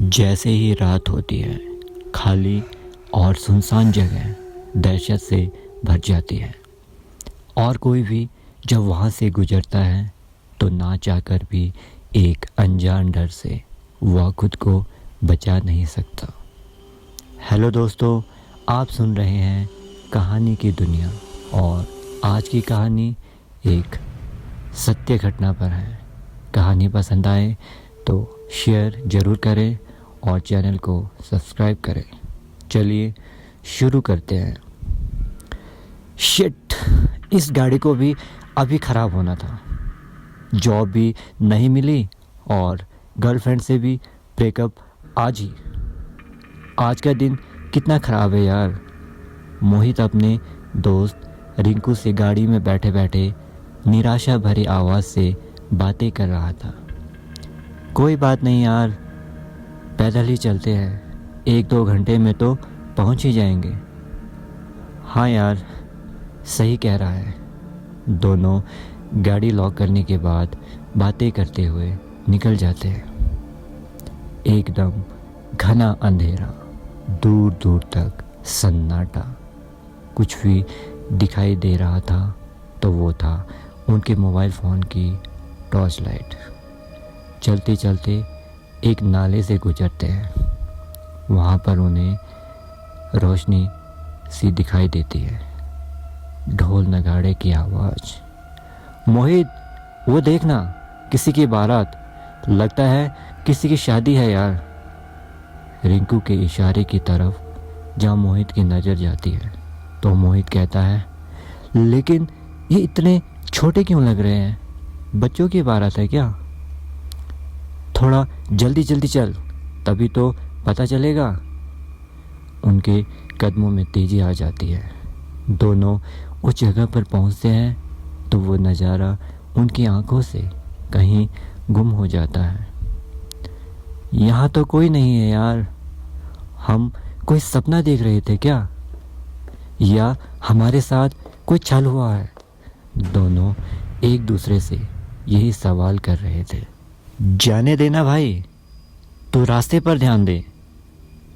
जैसे ही रात होती है, खाली और सुनसान जगह दहशत से भर जाती है और कोई भी जब वहाँ से गुजरता है तो ना चाहकर भी एक अनजान डर से वह खुद को बचा नहीं सकता। हेलो दोस्तों, आप सुन रहे हैं कहानी की दुनिया और आज की कहानी एक सत्य घटना पर है। कहानी पसंद आए तो शेयर ज़रूर करें और चैनल को सब्सक्राइब करें। चलिए शुरू करते हैं। शिट, इस गाड़ी को भी अभी ख़राब होना था। जॉब भी नहीं मिली और गर्लफ्रेंड से भी ब्रेकअप आज ही। आज का दिन कितना ख़राब है यार। मोहित अपने दोस्त रिंकू से गाड़ी में बैठे बैठे निराशा भरी आवाज़ से बातें कर रहा था। कोई बात नहीं यार, पैदल ही चलते हैं, 1-2 घंटे में तो पहुंच ही जाएंगे। हाँ यार, सही कह रहा है। दोनों गाड़ी लॉक करने के बाद बातें करते हुए निकल जाते हैं। एकदम घना अंधेरा, दूर दूर तक सन्नाटा। कुछ भी दिखाई दे रहा था तो वो था उनके मोबाइल फ़ोन की टॉर्च लाइट। चलते चलते एक नाले से गुजरते हैं। वहाँ पर उन्हें रोशनी सी दिखाई देती है। ढोल नगाड़े की आवाज़। मोहित, वो देखना, किसी की बारात, लगता है किसी की शादी है यार। रिंकू के इशारे की तरफ जहाँ मोहित की नज़र जाती है तो मोहित कहता है, लेकिन ये इतने छोटे क्यों लग रहे हैं? बच्चों की बारात है क्या? थोड़ा जल्दी जल्दी चल, तभी तो पता चलेगा। उनके कदमों में तेज़ी आ जाती है। दोनों उस जगह पर पहुंचते हैं तो वो नज़ारा उनकी आंखों से कहीं गुम हो जाता है। यहाँ तो कोई नहीं है यार। हम कोई सपना देख रहे थे क्या, या हमारे साथ कोई छल हुआ है? दोनों एक दूसरे से यही सवाल कर रहे थे। जाने देना भाई, तू रास्ते पर ध्यान दे,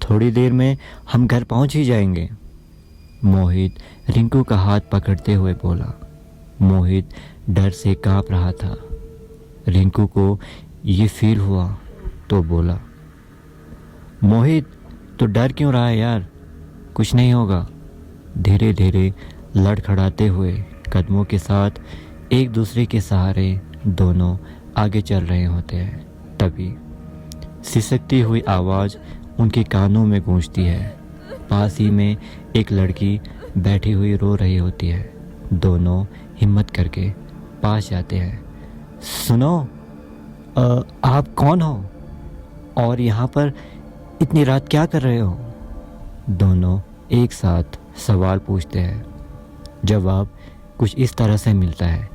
थोड़ी देर में हम घर पहुंच ही जाएंगे। मोहित रिंकू का हाथ पकड़ते हुए बोला। मोहित डर से कांप रहा था। रिंकू को ये फील हुआ तो बोला, मोहित तो डर क्यों रहा है यार, कुछ नहीं होगा। धीरे धीरे लड़खड़ाते हुए कदमों के साथ एक दूसरे के सहारे दोनों आगे चल रहे होते हैं। तभी सिसकती हुई आवाज़ उनके कानों में गूंजती है। पास ही में एक लड़की बैठी हुई रो रही होती है। दोनों हिम्मत करके पास जाते हैं। सुनो, आप कौन हो और यहाँ पर इतनी रात क्या कर रहे हो? दोनों एक साथ सवाल पूछते हैं। जवाब कुछ इस तरह से मिलता है,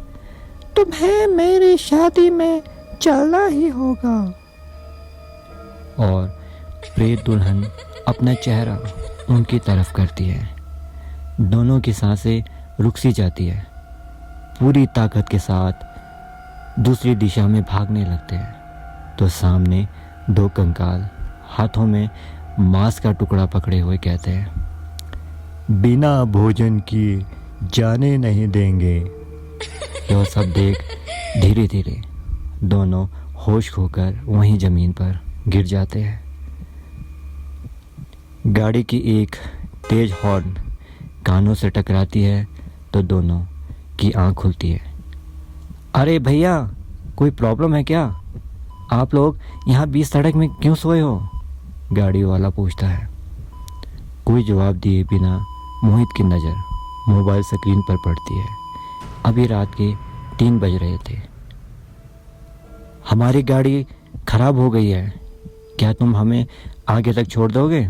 तुम्हें मेरी शादी में चलना ही होगा। और प्रेत दुल्हन अपना चेहरा उनकी तरफ करती है। दोनों की सांसें रुक सी जाती है। पूरी ताकत के साथ दूसरी दिशा में भागने लगते हैं तो सामने 2 कंकाल हाथों में मांस का टुकड़ा पकड़े हुए कहते हैं, बिना भोजन की जाने नहीं देंगे। यह सब देख धीरे धीरे दोनों होश खोकर वहीं ज़मीन पर गिर जाते हैं। गाड़ी की एक तेज हॉर्न कानों से टकराती है तो दोनों की आंख खुलती है। अरे भैया, कोई प्रॉब्लम है क्या? आप लोग यहाँ बीच सड़क में क्यों सोए हो? गाड़ी वाला पूछता है। कोई जवाब दिए बिना मोहित की नज़र मोबाइल स्क्रीन पर पड़ती है। अभी रात के 3 बज रहे थे। हमारी गाड़ी ख़राब हो गई है, क्या तुम हमें आगे तक छोड़ दोगे?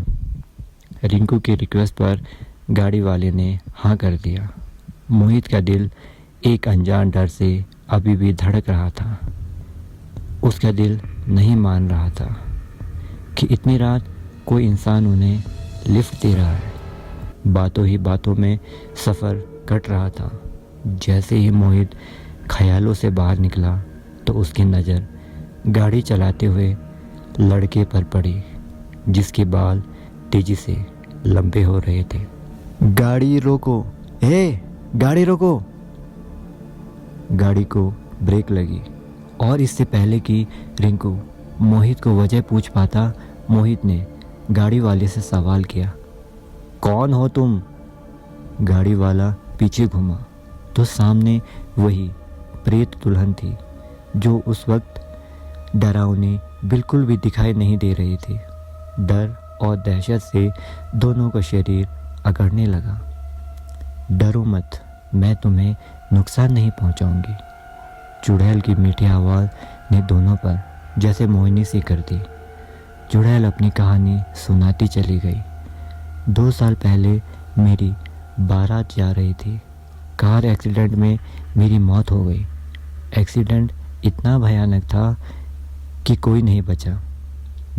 रिंकू की रिक्वेस्ट पर गाड़ी वाले ने हाँ कर दिया। मोहित का दिल एक अनजान डर से अभी भी धड़क रहा था। उसका दिल नहीं मान रहा था कि इतनी रात कोई इंसान उन्हें लिफ्ट दे रहा है। बातों ही बातों में सफ़र कट रहा था। जैसे ही मोहित ख्यालों से बाहर निकला तो उसकी नज़र गाड़ी चलाते हुए लड़के पर पड़ी जिसके बाल तेजी से लंबे हो रहे थे। गाड़ी रोको, गाड़ी रोको। गाड़ी को ब्रेक लगी और इससे पहले कि रिंकू मोहित को वजह पूछ पाता, मोहित ने गाड़ी वाले से सवाल किया, कौन हो तुम? गाड़ी वाला पीछे घूमा तो सामने वही प्रेत दुल्हन थी जो उस वक्त डरावनी बिल्कुल भी दिखाई नहीं दे रही थी। डर और दहशत से दोनों का शरीर अकड़ने लगा। डरो मत, मैं तुम्हें नुकसान नहीं पहुंचाऊंगी। चुड़ैल की मीठी आवाज़ ने दोनों पर जैसे मोहिनी सी कर दी। चुड़ैल अपनी कहानी सुनाती चली गई। 2 साल पहले मेरी बारात जा रही थी। कार एक्सीडेंट में मेरी मौत हो गई। एक्सीडेंट इतना भयानक था कि कोई नहीं बचा।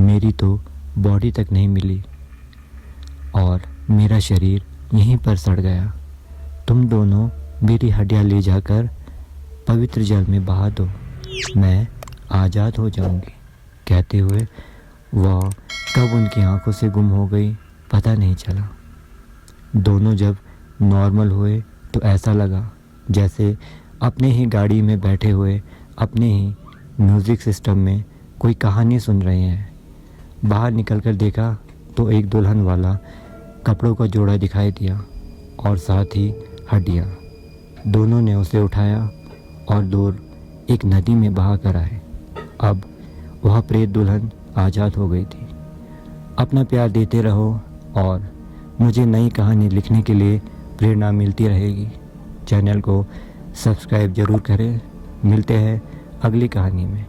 मेरी तो बॉडी तक नहीं मिली और मेरा शरीर यहीं पर सड़ गया। तुम दोनों मेरी हड्डियाँ ले जाकर पवित्र जल में बहा दो, मैं आज़ाद हो जाऊंगी। कहते हुए वह कब उनकी आंखों से गुम हो गई पता नहीं चला। दोनों जब नॉर्मल हुए तो ऐसा लगा जैसे अपने ही गाड़ी में बैठे हुए अपने ही म्यूज़िक सिस्टम में कोई कहानी सुन रहे हैं। बाहर निकलकर देखा तो एक दुल्हन वाला कपड़ों का जोड़ा दिखाई दिया और साथ ही हड्डियाँ। दोनों ने उसे उठाया और दूर एक नदी में बहा कर आए। अब वह प्रेत दुल्हन आज़ाद हो गई थी। अपना प्यार देते रहो और मुझे नई कहानी लिखने के लिए प्रेरणा मिलती रहेगी। चैनल को सब्सक्राइब ज़रूर करें। मिलते हैं अगली कहानी में।